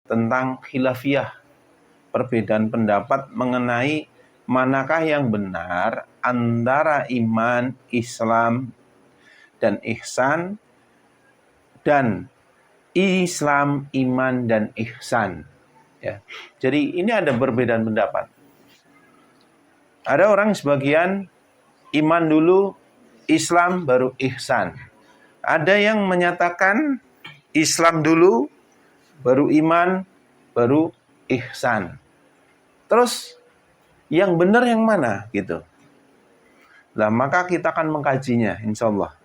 tentang khilafiyah, perbedaan pendapat mengenai manakah yang benar antara iman, Islam, dan ihsan, dan Islam, iman, dan ihsan. Ya. Jadi ini ada perbedaan pendapat. Ada orang sebagian iman dulu, Islam baru ihsan. Ada yang menyatakan Islam dulu, baru iman, baru ihsan. Terus yang benar yang mana gitu? Nah, maka kita akan mengkajinya, insya Allah.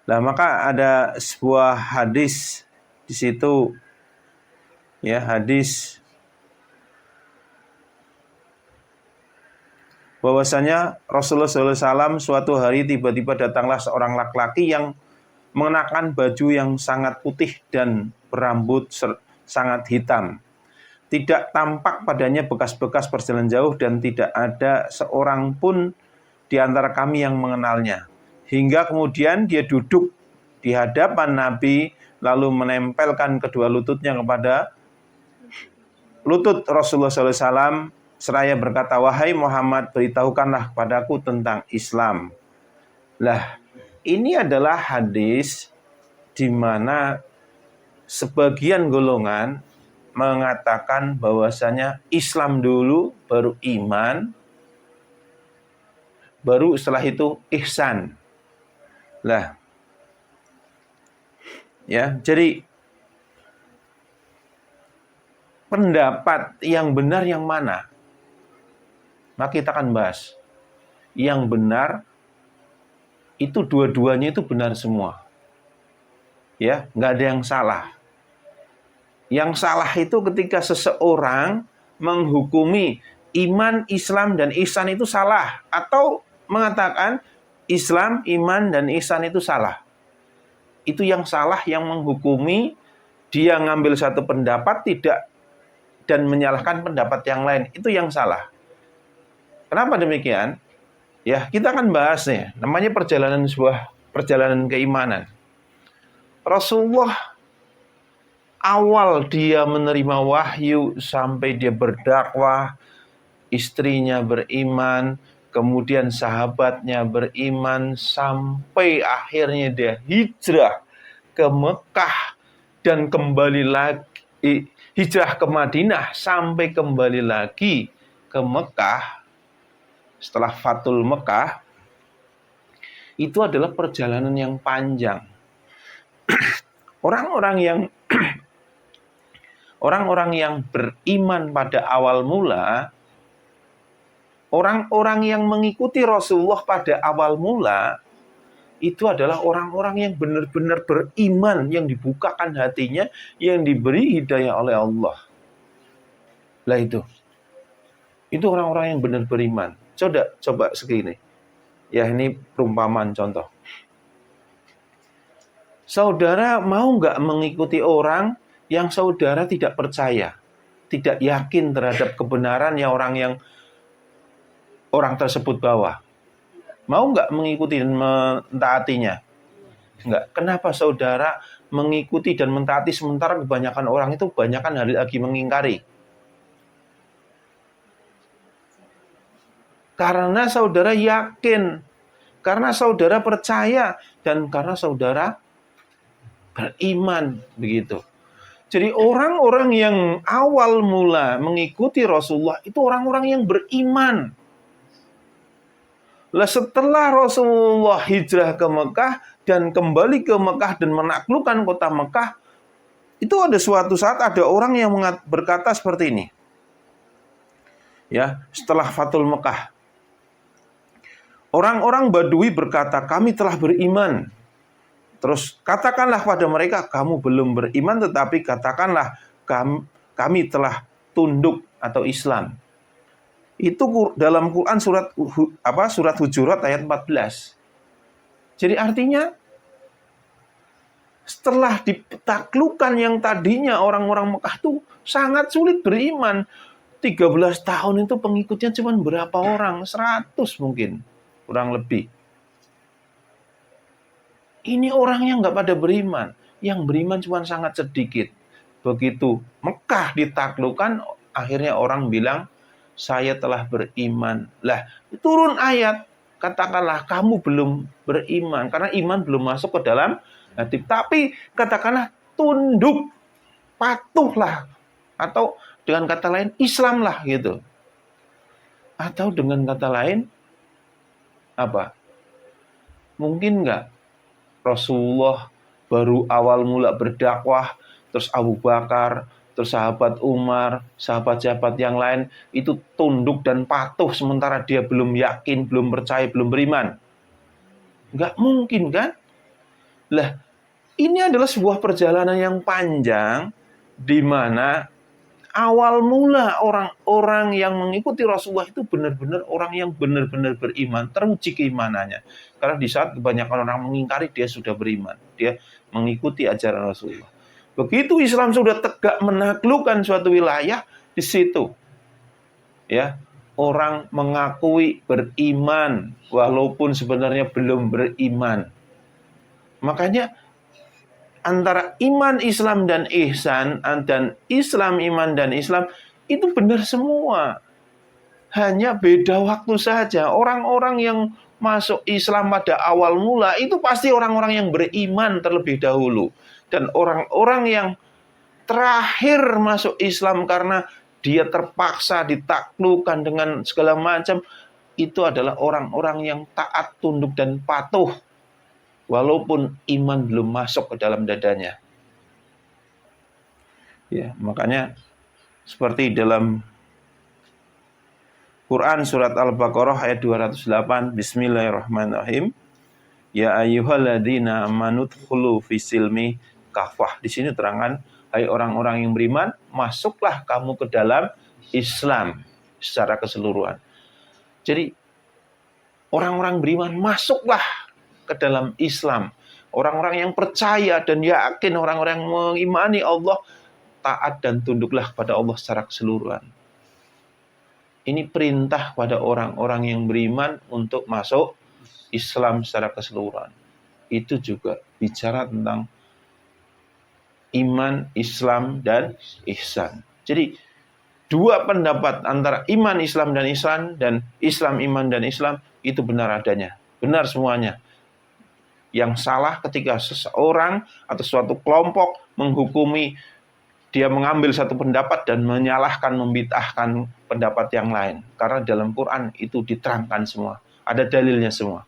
Nah, maka ada sebuah hadis di situ, ya, hadis bahwasanya Rasulullah SAW suatu hari tiba-tiba datanglah seorang laki-laki yang mengenakan baju yang sangat putih dan berambut sangat hitam. Tidak tampak padanya bekas-bekas perjalanan jauh dan tidak ada seorang pun di antara kami yang mengenalnya. Hingga kemudian dia duduk di hadapan Nabi lalu menempelkan kedua lututnya kepada lutut Rasulullah SAW seraya berkata, "Wahai Muhammad, beritahukanlah padaku tentang Islam." Lah, ini adalah hadis di mana sebagian golongan mengatakan bahwasanya Islam dulu, baru iman, baru setelah itu ihsan. Lah, ya, jadi pendapat yang benar yang mana? Maka kita akan bahas. Yang benar itu dua-duanya itu benar semua. Ya, nggak ada yang salah. Yang salah itu ketika seseorang menghukumi iman, Islam, dan ihsan itu salah. Atau mengatakan Islam, iman, dan ihsan itu salah. Itu yang salah, yang menghukumi dia ngambil satu pendapat tidak dan menyalahkan pendapat yang lain. Itu yang salah. Kenapa demikian? Ya, kita akan bahas nih. Namanya sebuah perjalanan keimanan. Rasulullah awal dia menerima wahyu sampai dia berdakwah, istrinya beriman, kemudian sahabatnya beriman, sampai akhirnya dia hijrah ke Mekah dan kembali lagi, hijrah ke Madinah sampai kembali lagi ke Mekah setelah Fathul Mekah. Itu adalah perjalanan yang panjang. Orang-orang yang beriman pada awal mula, orang-orang yang mengikuti Rasulullah pada awal mula, itu adalah orang-orang yang benar-benar beriman, yang dibukakan hatinya, yang diberi hidayah oleh Allah. Lah itu orang-orang yang benar beriman. Coba segini. Ya, ini perumpamaan contoh. Saudara mau nggak mengikuti orang yang saudara tidak percaya, tidak yakin terhadap kebenaran yang orang tersebut bawa? Mau nggak mengikuti dan mentaatinya? Enggak. Kenapa saudara mengikuti dan mentaati sementara kebanyakan orang itu lagi mengingkari? Karena saudara yakin, karena saudara percaya, dan karena saudara beriman, begitu. Jadi orang-orang yang awal mula mengikuti Rasulullah itu orang-orang yang beriman. Lah setelah Rasulullah hijrah ke Mekah dan kembali ke Mekah dan menaklukkan kota Mekah, itu ada suatu saat ada orang yang berkata seperti ini. Ya, setelah Fathul Mekah, orang-orang Badui berkata, "Kami telah beriman." Terus katakanlah pada mereka, "Kamu belum beriman, tetapi katakanlah kami telah tunduk atau Islam." Itu dalam Quran surat Hujurat ayat 14. Jadi artinya setelah ditaklukkan yang tadinya orang-orang Mekah itu sangat sulit beriman. 13 tahun itu pengikutnya cuma berapa orang? 100 mungkin, kurang lebih. Ini orang yang nggak pada beriman. yang beriman cuma sangat sedikit. Begitu Mekah ditaklukkan, akhirnya orang bilang, saya telah beriman. Lah, turun ayat, katakanlah kamu belum beriman, karena iman belum masuk ke dalam hati. Tapi katakanlah tunduk, patuhlah. Atau dengan kata lain, Islamlah gitu. Atau dengan kata lain, apa? Mungkin nggak Rasulullah baru awal mula berdakwah, terus Abu Bakar, terus sahabat Umar, sahabat-sahabat yang lain itu tunduk dan patuh sementara dia belum yakin, belum percaya, belum beriman. Nggak mungkin kan? Lah, ini adalah sebuah perjalanan yang panjang di mana awal mula orang-orang yang mengikuti Rasulullah itu benar-benar orang yang benar-benar beriman, teruji keimanannya. Karena di saat kebanyakan orang mengingkari, dia sudah beriman. Dia mengikuti ajaran Rasulullah. Begitu Islam sudah tegak menaklukkan suatu wilayah, di situ ya orang mengakui beriman walaupun sebenarnya belum beriman. Makanya antara iman Islam dan ihsan dan Islam iman dan Islam itu benar semua. Hanya beda waktu saja. Orang-orang yang masuk Islam pada awal mula itu pasti orang-orang yang beriman terlebih dahulu. Dan orang-orang yang terakhir masuk Islam karena dia terpaksa ditaklukkan dengan segala macam, itu adalah orang-orang yang taat, tunduk dan patuh walaupun iman belum masuk ke dalam dadanya. Ya, makanya seperti dalam Quran surat Al-Baqarah ayat 208, Bismillahirrahmanirrahim. Ya ayyuhalladzina amanu dkhulu fisilmi kafah. Di sini terangan, hai orang-orang yang beriman, masuklah kamu ke dalam Islam secara keseluruhan. Jadi orang-orang beriman masuklah ke dalam Islam. Orang-orang yang percaya dan yakin, orang-orang yang mengimani Allah, taat dan tunduklah kepada Allah secara keseluruhan. Ini perintah pada orang-orang yang beriman untuk masuk Islam secara keseluruhan. Itu juga bicara tentang iman, Islam, dan ihsan. Jadi dua pendapat antara iman, Islam, dan ihsan, dan Islam, iman, dan Islam itu benar adanya. Benar semuanya. Yang salah ketika seseorang atau suatu kelompok menghukumi, dia mengambil satu pendapat dan menyalahkan, membid'ahkan pendapat yang lain. Karena dalam Quran itu diterangkan semua. Ada dalilnya semua.